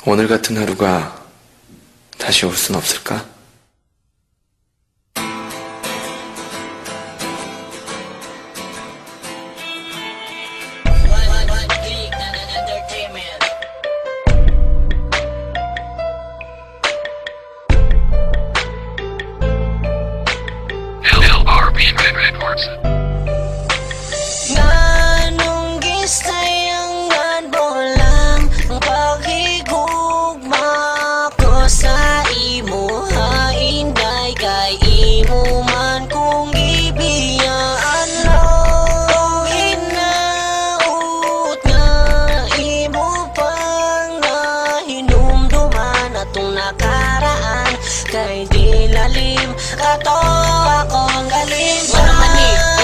오늘 같은 하루가 다시 올 순 없을까? Kay di lalim kato akong galing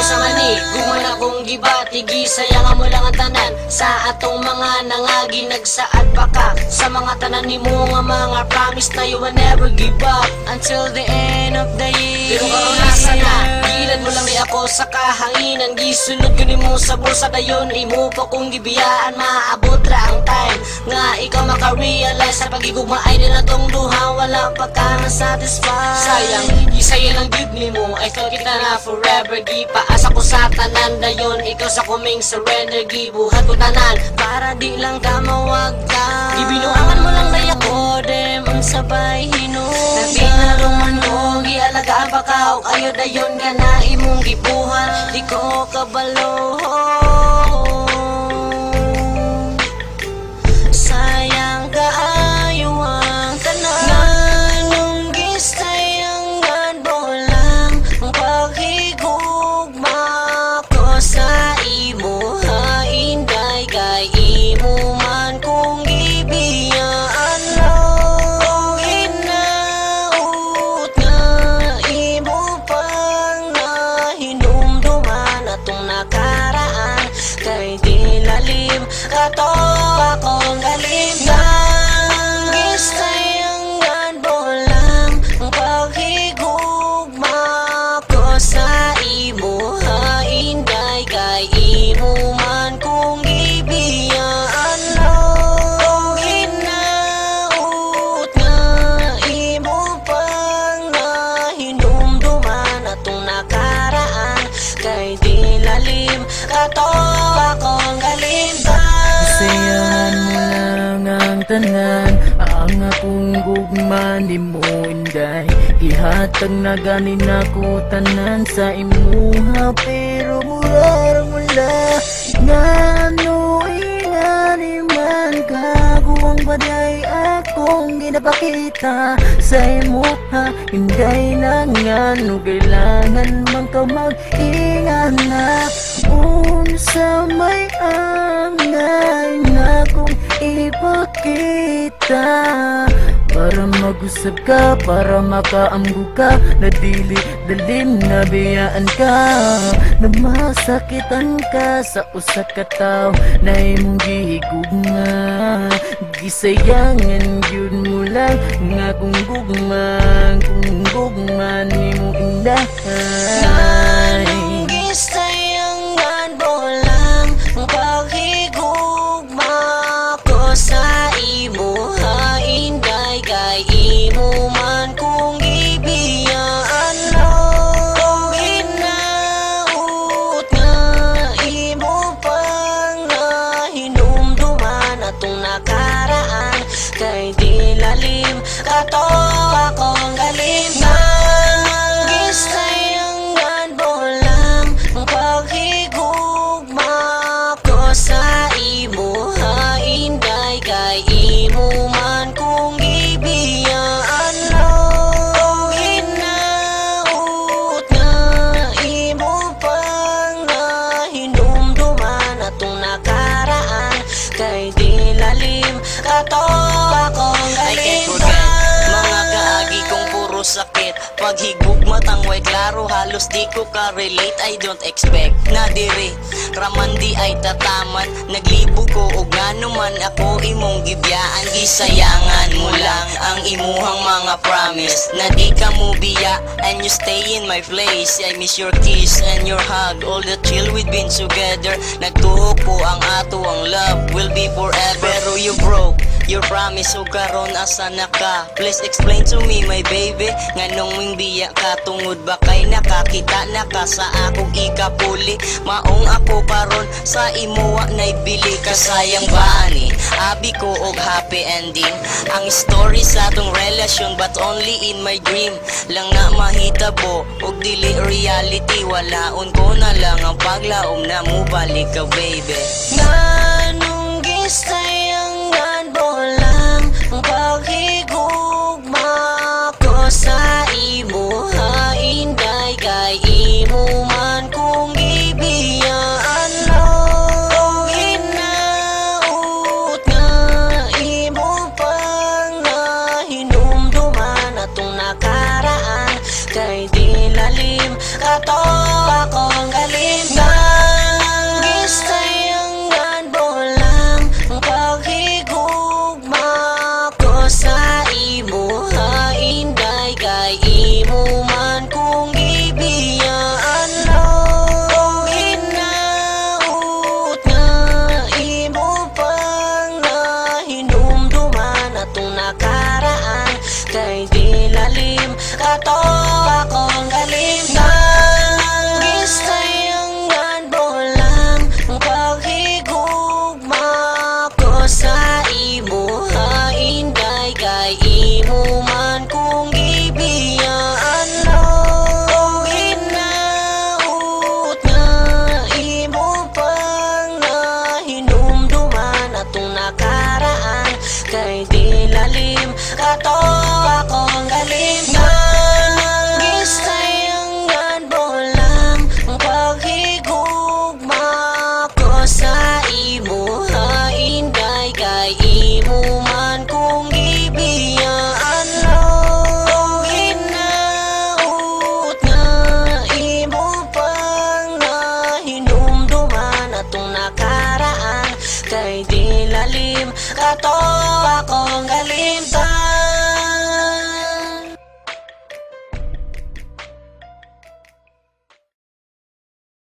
sa mani gumana kong gibati gisayang mo lang ang tanan sa atong mga nangagi nagsaad pa ka sa mga tanan ni mo nga mga promise na you will never give up until the end of the year. Pero karon nasa na gilad mo lang ni ako sa kahanginan gisunod ko ni mo sa bulsa dayon imo pa kong gibiyaan maabot ra ang time nga ikaw maka-realize sa pagigugma ay din atong duha wala pa ka na satisfied. Sayang gisaya lang gid nimo I thought kita na forever gipaasa ko sa tanan dayon ikaw sa kuming surrender gibuhat ko tanan para di lang ka mawag ka gibinuangan mo lang day ako dem ang sabay hinog nabinaruman mo gialagaan pa ka o kayo dayon ka na imong gibuhat di ko kabalo. Sayang kaayo ang tanan nung gisayangan mo lang ang paghigugma ko sa imo hainday kay imo man kung gibiyaan lang hinaut nga imo pang nahinumduman atong nakaraan kay di lalim kato akong galing lang gisayangan mo lang ang paghigugma ko sa imo hainday kay imo man kung gibiyaan lang hinaut nga imo pang nahinumduman atong nakaraan kay di lalim kato akong galing Sayangan mo lang ang tanan ang akong gugma di mo inday ihatag na ganin ako tanan sa imuha pero murarang wala ngano ingani man kaguwang baday akong ginapakita sa imuha inday na ngano kailangan man ka mag-ingan na unsa may angay na kung ipakita para mag-usap ka, para makaamgo ka na dili dalim na biyaan ka na masakitan ka sa usa ka tawo na imong gihigugma gisayangan gyud mo lang nga kung gugma nimo indahay gisayangan mo lang ang paghigugma ko sa imo hainday kay imo man kung gibiyaan lang hinaut nga imo pang nahinumduman atong nakaraan kay di lalim kato akong galing gisayangan mo lang ang paghigugma ko sa imo hainday kay imo man kung gibiyaan lang hinaut nga imo pang nahinumduman atong nakaraan kay di lalim kato akong galing mga kaagi kong puro sakit paghigugma tangway klaro halos di ko ka-relate I don't expect na diri raman di ay tataman naglibo ko og ngano man ako imong gibiyaan gisayangan mo lang ang imuhang mga promise na di ka mo biya and you stay in my place I miss your kiss and your hug all the chill we've been together nagtuho ko ang ato ang love will be forever pero you broke your promise ug karon asa na ka? Please explain to me my baby, nganong ming biya ka tungod ba kay nakakita na ka sa akong ikapuli? Maong ako karon sa imo nay bili ka, sayang ba ani abi ko og happy ending ang story sa atong relasyon, but only in my dream lang na mahitabo og dili reality. Walaon ko na lang ang paglaom na mo balik ka baby. Nganong gisayangan mo lang ang paghigugma ko sa imo, hainday kay imo man kung gibiyaan lang. O hinaut nga imo pang nahinumduman atong nakaraan, kay di lalim kato akong galing. Gisayangan mo lang ang paghigugma ko sa imo, hainday kay imo man kung gibiyaan lang. O hinaut nga imo pang nahinumduman atong nakaraan, kay di lalim kato akong galing. Gisayangan mo lang ang paghigugma ko sa imo, hainday kay imo man kung gibiyaan lang. O hinaut nga imo pang nahinumduman atong nakaraan, kay di lalim kato akong galing. Gisayangan mo lang ang paghigugma ko sa imo, hainday kay imo man kung gibiyaan lang. O hinaut nga imo pang nahinumduman atong nakaraan, kay